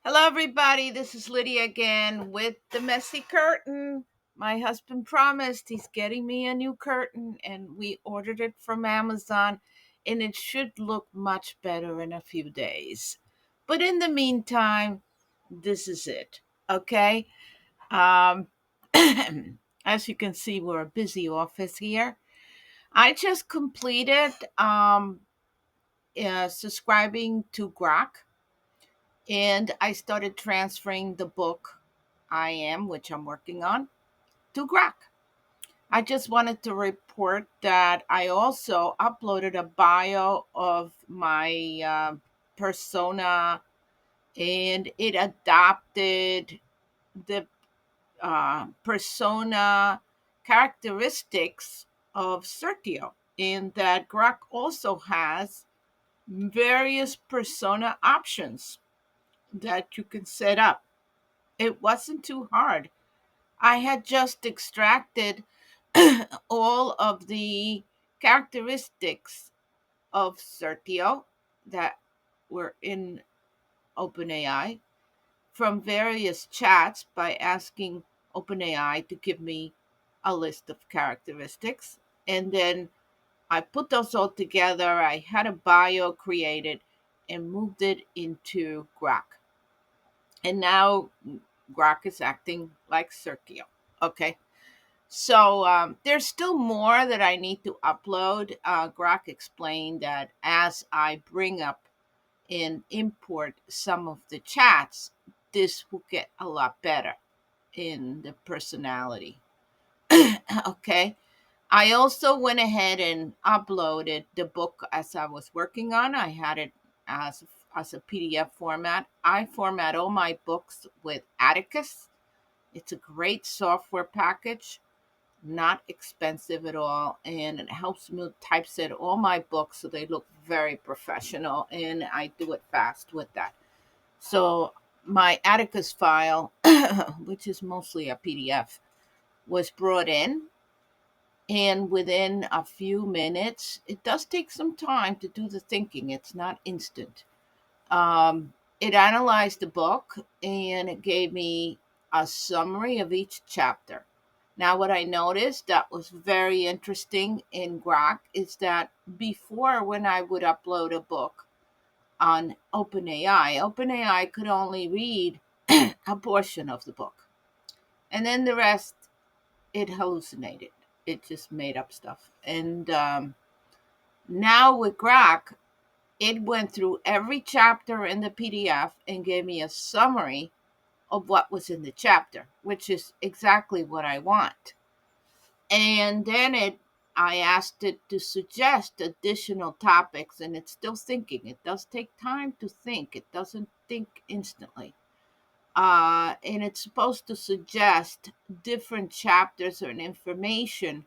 Hello, everybody. This is Lydia again with the messy curtain. My husband promised he's getting me a new curtain, and we ordered it from Amazon, and it should look much better in a few days. But in the meantime, this is it. Okay. Um, as you can see, we're a busy office here. I just completed subscribing to Grok, and I started transferring the book which I'm working on, to Grok. I just wanted to report that I also uploaded a bio of my persona, and it adopted the persona characteristics of Sertio, in that Grok also has various persona options that you can set up. It wasn't too hard. I had just extracted all of the characteristics of Sertio that were in OpenAI from various chats by asking OpenAI to give me a list of characteristics. And then I put those all together. I had a bio created and moved it into Grok. And now Grok is acting like Sergio. Okay. So there's still more that I need to upload. Grok explained that as I bring up and import some of the chats, this will get a lot better in the personality. Okay. I also went ahead and uploaded the book as I was working on. I had it as as a PDF format. I format all my books with Atticus. It's a great software package, not expensive at all, and it helps me typeset all my books so they look very professional, and I do it fast with that. So my Atticus file, which is mostly a PDF, was brought in, and within a few minutes, it does take some time to do the thinking. It's not instant. It analyzed the book and it gave me a summary of each chapter. Now, what I noticed that was very interesting in Grok is that before, when I would upload a book on OpenAI could only read a portion of the book, and then the rest it hallucinated. It just made up stuff. And now with Grok, it went through every chapter in the PDF and gave me a summary of what was in the chapter, which is exactly what I want. And then I asked it to suggest additional topics, and it's still thinking. It does take time to think. It doesn't think instantly. And it's supposed to suggest different chapters or information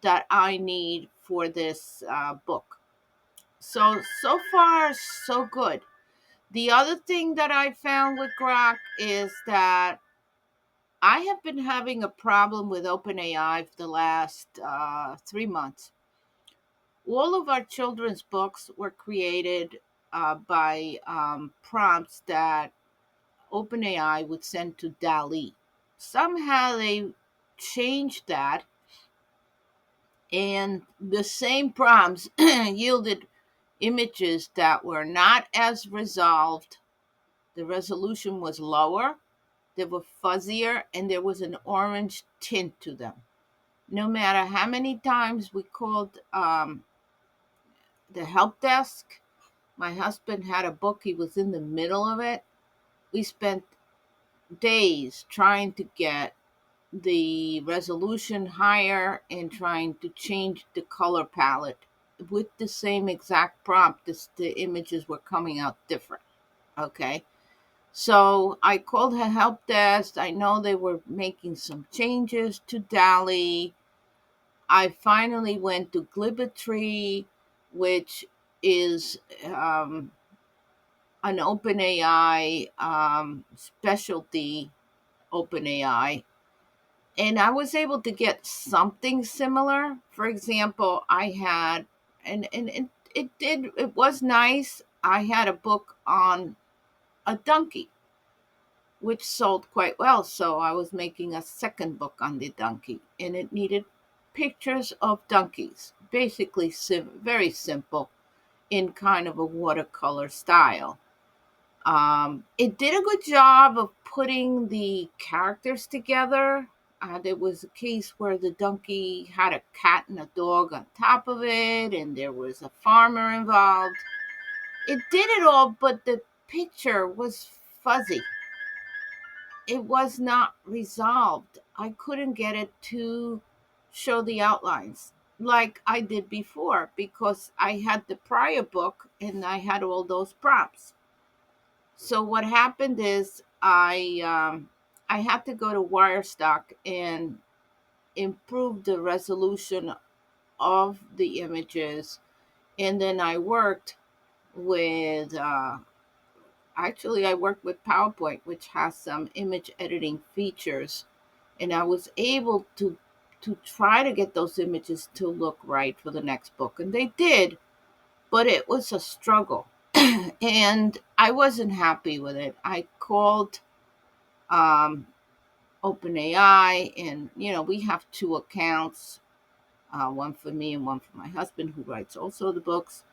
that I need for this book. So far, so good. The other thing that I found with Grok is that I have been having a problem with OpenAI for the last 3 months. All of our children's books were created by prompts that OpenAI would send to DALI. Somehow they changed that, and the same prompts yielded images that were not as resolved. The resolution was lower, they were fuzzier, and there was an orange tint to them. No matter how many times we called the help desk, my husband had a book, he was in the middle of it. We spent days trying to get the resolution higher and trying to change the color palette. With the same exact prompt, the images were coming out different. Okay. So I called her help desk. I know they were making some changes to DALI. I finally went to Glibbertree, which is an OpenAI specialty OpenAI, and I was able to get something similar. For example, I had, and it was nice. I had a book on a donkey, which sold quite well. So I was making a second book on the donkey, and it needed pictures of donkeys, basically very simple in kind of a watercolor style. It did a good job of putting the characters together. There was a case where the donkey had a cat and a dog on top of it, and there was a farmer involved. It did it all, but the picture was fuzzy. It was not resolved. I couldn't get it to show the outlines like I did before because I had the prior book and I had all those prompts. So what happened is I had to go to Wirestock and improve the resolution of the images, and then I worked with actually I worked with PowerPoint, which has some image editing features, and I was able to try to get those images to look right for the next book, and they did, but it was a struggle. And I wasn't happy with it. I called um, OpenAI, and we have two accounts, one for me and one for my husband, who writes also the books.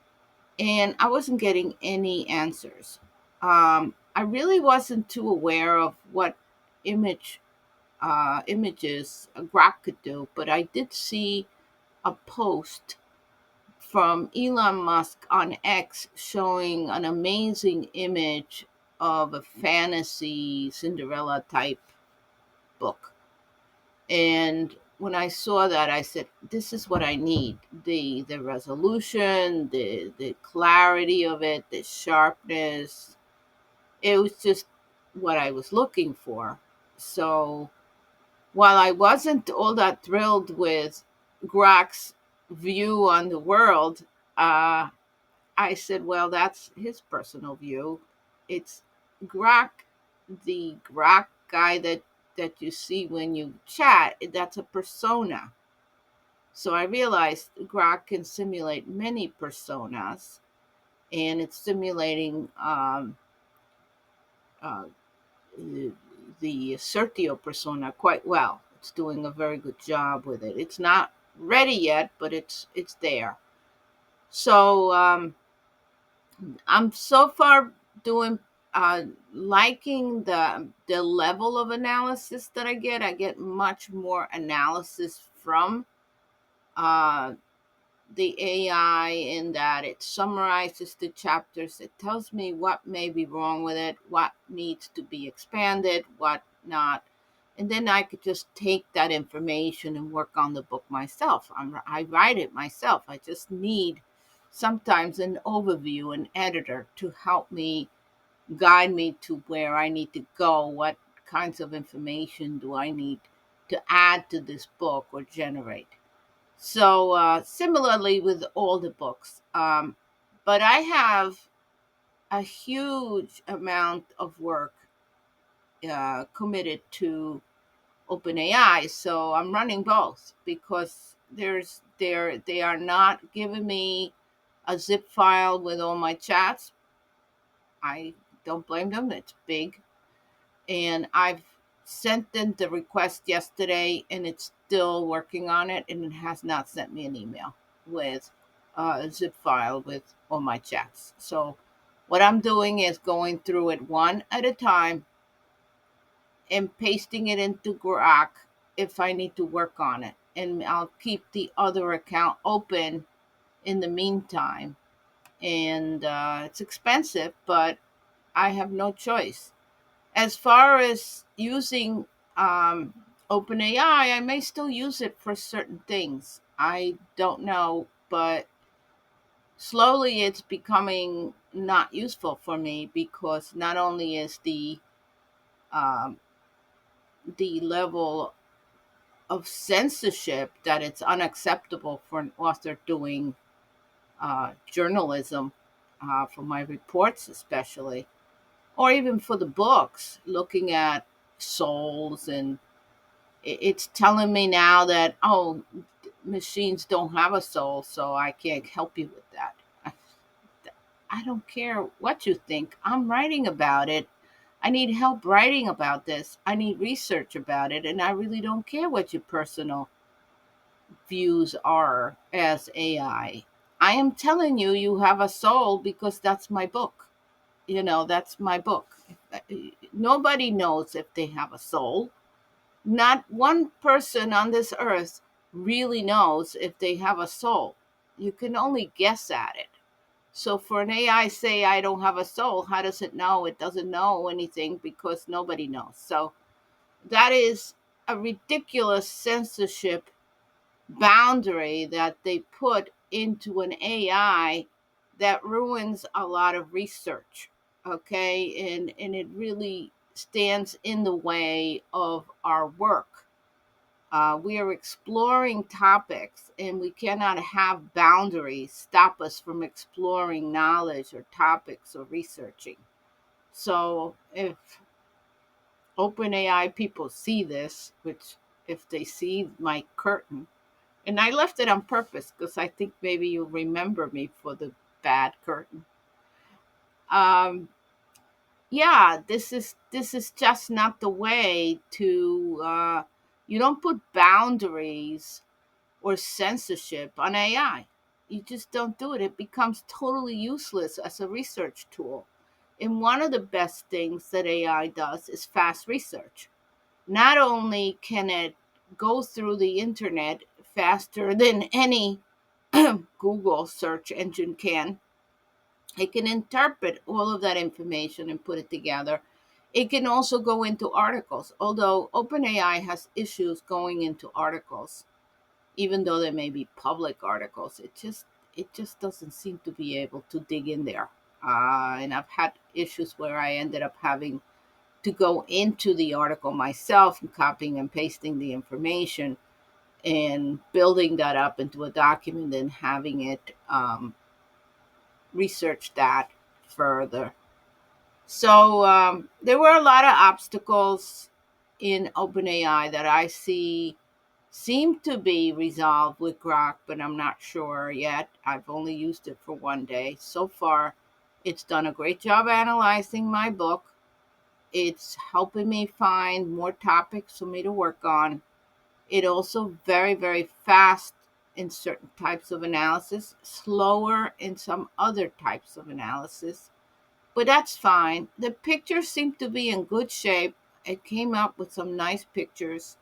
And I wasn't getting any answers. I really wasn't too aware of what images Grok could do, but I did see a post from Elon Musk on X showing an amazing image of a fantasy Cinderella type book. And when I saw that, I said, "This is what I need: the resolution, the clarity of it, the sharpness." It was just what I was looking for. So while I wasn't all that thrilled with Grok's view on the world, uh, I said, well, that's his personal view. It's Grok, the Grok guy that you see when you chat. That's a persona. So I realized Grok can simulate many personas, and it's simulating uh, the Certio persona quite well. It's doing a very good job with it. It's not ready yet, but it's there. So I'm so far doing liking the level of analysis that I get. I get much more analysis from uh, the AI in that it summarizes the chapters. It tells me what may be wrong with it, what needs to be expanded, what not. And then I could just take that information and work on the book myself. I write it myself. I just need sometimes an overview, an editor to help me guide me to where I need to go. What kinds of information do I need to add to this book or generate? So, similarly with all the books, but I have a huge amount of work committed to OpenAI. So I'm running both because they are not giving me a zip file with all my chats. I don't blame them. It's big, and I've sent them the request yesterday, and it's still working on it, and it has not sent me an email with a zip file with all my chats. So what I'm doing is going through it one at a time and pasting it into Grok if I need to work on it, and I'll keep the other account open in the meantime. And it's expensive, but I have no choice. As far as using um, OpenAI, I may still use it for certain things. I don't know, but slowly it's becoming not useful for me because not only is um, the level of censorship that it's unacceptable for an author doing journalism, for my reports especially, or even for the books, looking at souls, and it's telling me now that, oh, machines don't have a soul, so I can't help you with that. I don't care what you think. I'm writing about it. I need help writing about this. I need research about it. And I really don't care what your personal views are as AI. I am telling you, you have a soul because that's my book. That's my book. Nobody knows if they have a soul. Not one person on this earth really knows if they have a soul. You can only guess at it. So for an AI say I don't have a soul, how does it know? It doesn't know anything because nobody knows. So that is a ridiculous censorship boundary that they put into an AI that ruins a lot of research. Okay, and it really stands in the way of our work. We are exploring topics, and we cannot have boundaries stop us from exploring knowledge or topics or researching. So, if OpenAI people see this, which if they see my curtain, and I left it on purpose because I think maybe you'll remember me for the bad curtain. Um, yeah, this is just not the way to. You don't put boundaries or censorship on AI. You just don't do it. It becomes totally useless as a research tool. And one of the best things that AI does is fast research. Not only can it go through the internet faster than any Google search engine can, it can interpret all of that information and put it together. It can also go into articles, although OpenAI has issues going into articles, even though they may be public articles. It just doesn't seem to be able to dig in there. And I've had issues where I ended up having to go into the article myself and copying and pasting the information and building that up into a document and having it research that further. So there were a lot of obstacles in OpenAI that I see seem to be resolved with Grok, but I'm not sure yet. I've only used it for one day. So far, it's done a great job analyzing my book. It's helping me find more topics for me to work on. It also very, very fast in certain types of analysis, slower in some other types of analysis, but that's fine. The pictures seem to be in good shape. It came up with some nice pictures,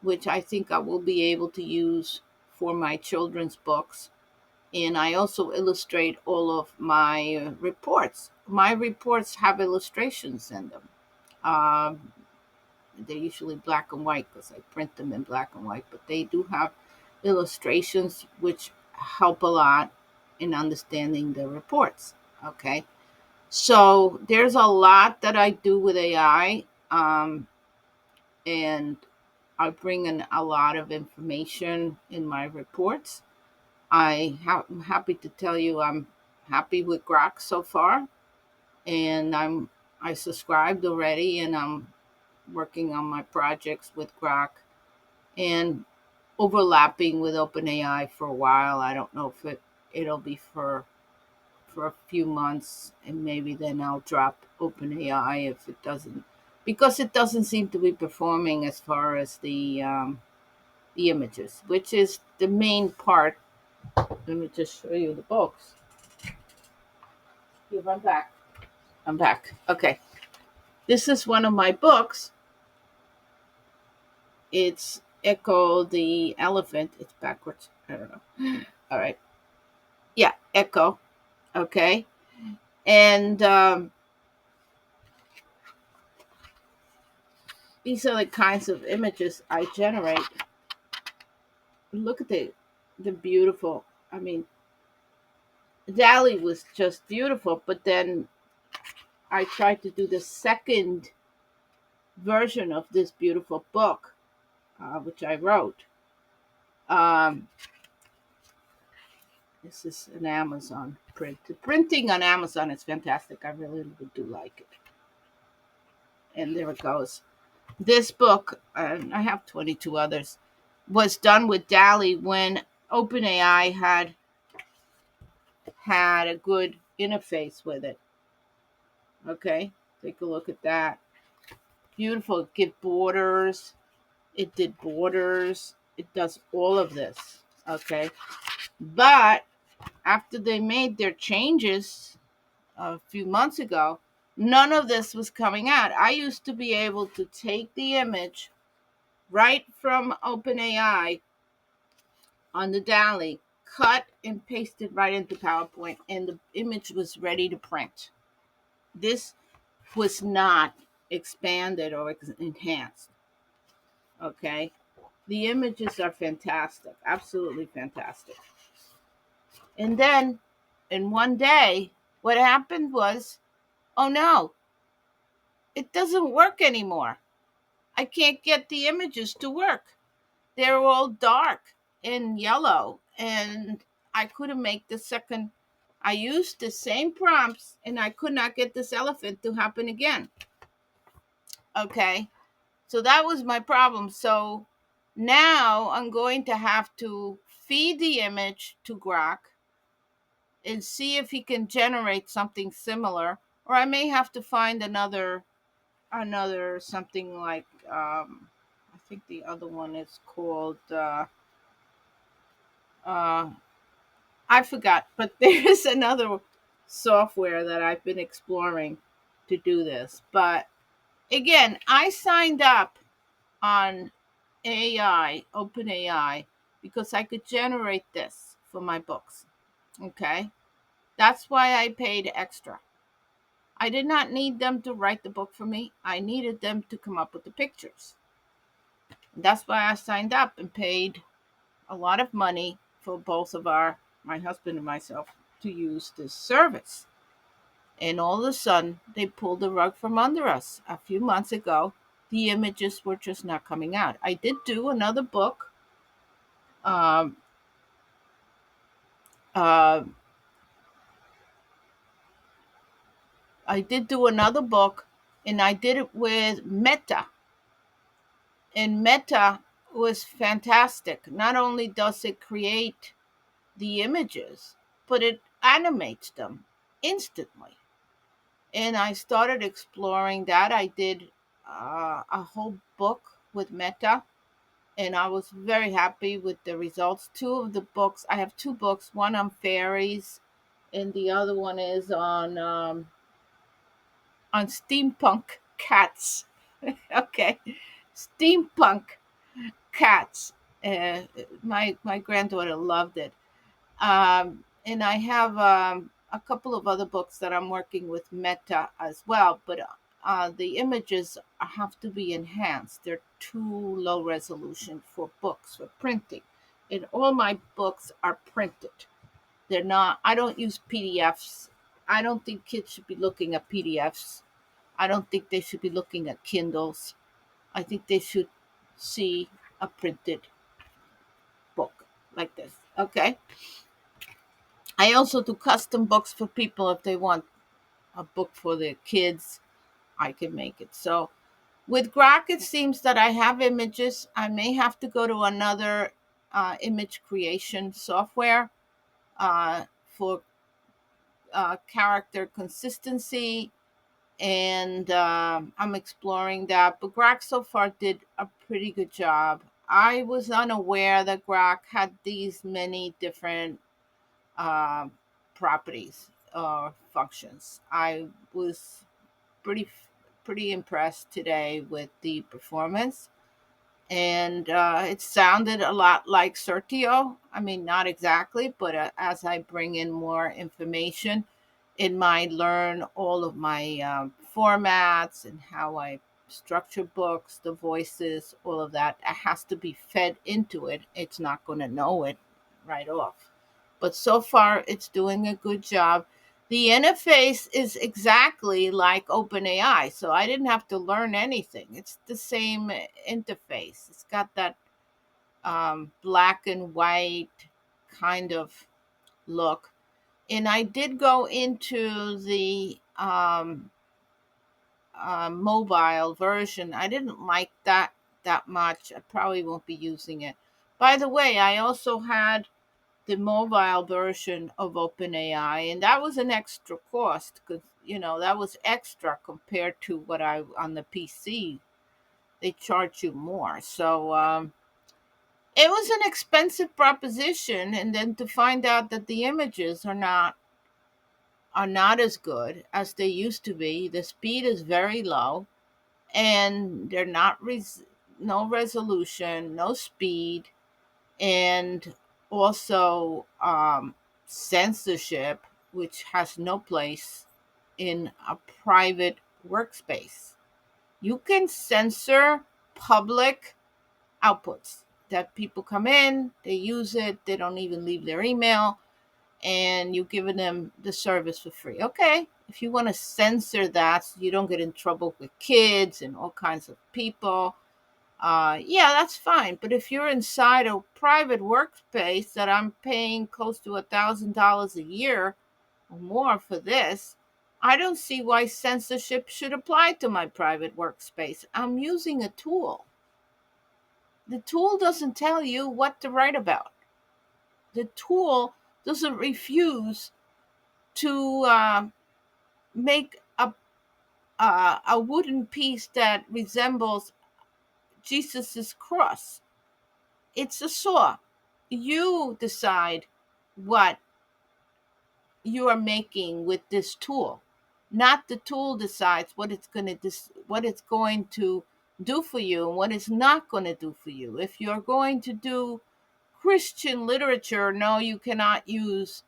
which I think I will be able to use for my children's books. And I also illustrate all of my reports. My reports have illustrations in them. Um, they're usually black and white because I print them in black and white, but they do have illustrations which help a lot in understanding the reports. Okay. So there's a lot that I do with AI, and I bring in a lot of information in my reports. I'm happy to tell you I'm happy with Grok so far, and I subscribed already, and I'm working on my projects with Grok and overlapping with OpenAI for a while. I don't know if it'll be for a few months, and maybe then I'll drop OpenAI if it doesn't, because it doesn't seem to be performing as far as the images, which is the main part. Let me just show you the books. Here, I'm back. I'm back. Okay, this is one of my books. It's Echo the Elephant. It's backwards. I don't know. All right. Yeah, Echo. Okay, and these are the kinds of images I generate. Look at the beautiful. I mean, Dali was just beautiful, but then I tried to do the second version of this beautiful book, which I wrote. Um, this is an Amazon print. The printing on Amazon is fantastic. I really do like it. And there it goes. This book, and I have 22 others, was done with Dali when OpenAI had a good interface with it. Okay. Take a look at that. Beautiful. Get borders. It did borders. It does all of this. Okay. But after they made their changes a few months ago, none of this was coming out. I used to be able to take the image right from OpenAI on the Dali, cut and paste it right into PowerPoint, and the image was ready to print. This was not expanded or enhanced. Okay. The images are fantastic, absolutely fantastic. And then in one day, what happened was, oh no, it doesn't work anymore. I can't get the images to work. They're all dark and yellow, and I couldn't make the second. I used the same prompts, and I could not get this elephant to happen again. Okay, so that was my problem. So now I'm going to have to feed the image to Grok and see if he can generate something similar, or I may have to find another something like I think the other one is called uh, I forgot, but there's another software that I've been exploring to do this. But again, I signed up on AI, OpenAI, because I could generate this for my books. Okay. That's why I paid extra. I did not need them to write the book for me. I needed them to come up with the pictures. That's why I signed up and paid a lot of money for both of my husband and myself, to use this service. And all of a sudden, they pulled the rug from under us. A few months ago, the images were just not coming out. I did do another book. Um, uh, I did do another book, and I did it with Meta. And Meta was fantastic. Not only does it create the images, but it animates them instantly. And I started exploring that. I did a whole book with Meta, and I was very happy with the results. Two of the books, I have two books, one on fairies, and the other one is on steampunk cats. Okay, steampunk cats. My granddaughter loved it. And I have a couple of other books that I'm working with Meta as well, but the images have to be enhanced. They're too low resolution for books, for printing. And all my books are printed. They're not, I don't use PDFs. I don't think kids should be looking at PDFs. I don't think they should be looking at Kindles. I think they should see a printed book like this. Okay. I also do custom books for people. If they want a book for their kids, I can make it. So with Grok, it seems that I have images. I may have to go to another image creation software for character consistency, and I'm exploring that. But Grok so far did a pretty good job. I was unaware that Grok had these many different uh, properties or functions. I was pretty pretty impressed today with the performance, and it sounded a lot like Certio. I mean, not exactly, but as I bring in more information, it might learn all of my formats and how I structure books, the voices, all of that. It has to be fed into it. It's not going to know it right off. But so far, it's doing a good job. The interface is exactly like OpenAI, so I didn't have to learn anything. It's the same interface. It's got that black and white kind of look. And I did go into the mobile version. I didn't like that much. I probably won't be using it. By the way, I also had the mobile version of OpenAI, and that was an extra cost because that was extra compared to what I on the PC. They charge you more. So it was an expensive proposition, and then to find out that the images are not as good as they used to be. The speed is very low, and they're not no resolution, no speed, and also censorship, which has no place in a private workspace. You can censor public outputs that people come in, they use it, they don't even leave their email, and you've given them the service for free. Okay, if you want to censor that so you don't get in trouble with kids and all kinds of people, yeah, that's fine. But if you're inside a private workspace that I'm paying close to $1,000 a year or more for this, I don't see why censorship should apply to my private workspace. I'm using a tool. The tool doesn't tell you what to write about. The tool doesn't refuse to make a wooden piece that resembles Jesus's cross. It's a saw. You decide what you are making with this tool. Not the tool decides what it's going to do for you and what it's not going to do for you. If you're going to do Christian literature, no, you cannot use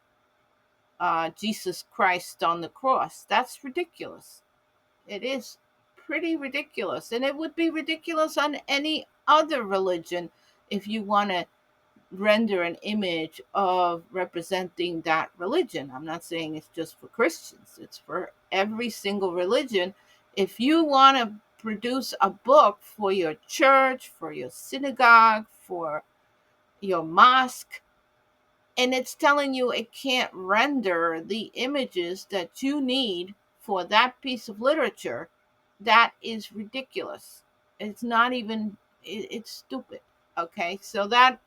Jesus Christ on the cross. That's ridiculous. It is pretty ridiculous. And it would be ridiculous on any other religion if you want to render an image of representing that religion. I'm not saying it's just for Christians, it's for every single religion. If you want to produce a book for your church, for your synagogue, for your mosque, and it's telling you it can't render the images that you need for that piece of literature, that is ridiculous. It's not even, it's stupid. Okay, so that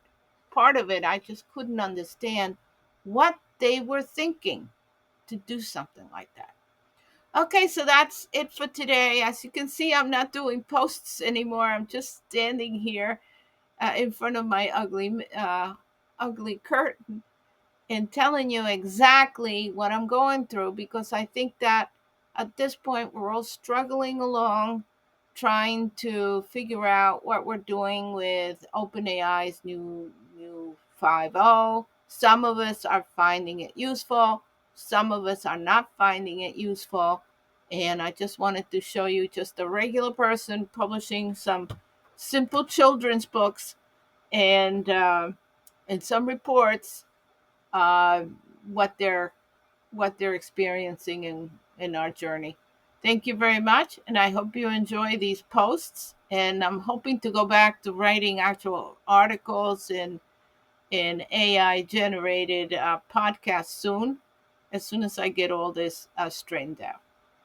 part of it, I just couldn't understand what they were thinking to do something like that. Okay, so that's it for today. As you can see, I'm not doing posts anymore. I'm just standing here in front of my ugly curtain and telling you exactly what I'm going through, because I think that at this point we're all struggling along trying to figure out what we're doing with OpenAI's new 5.0. Some of us are finding it useful, some of us are not finding it useful, and I just wanted to show you just a regular person publishing some simple children's books and some reports, uh, what they're experiencing in our journey. Thank you very much, and I hope you enjoy these posts. And I'm hoping to go back to writing actual articles in AI generated podcasts soon, as soon as I get all this straightened out.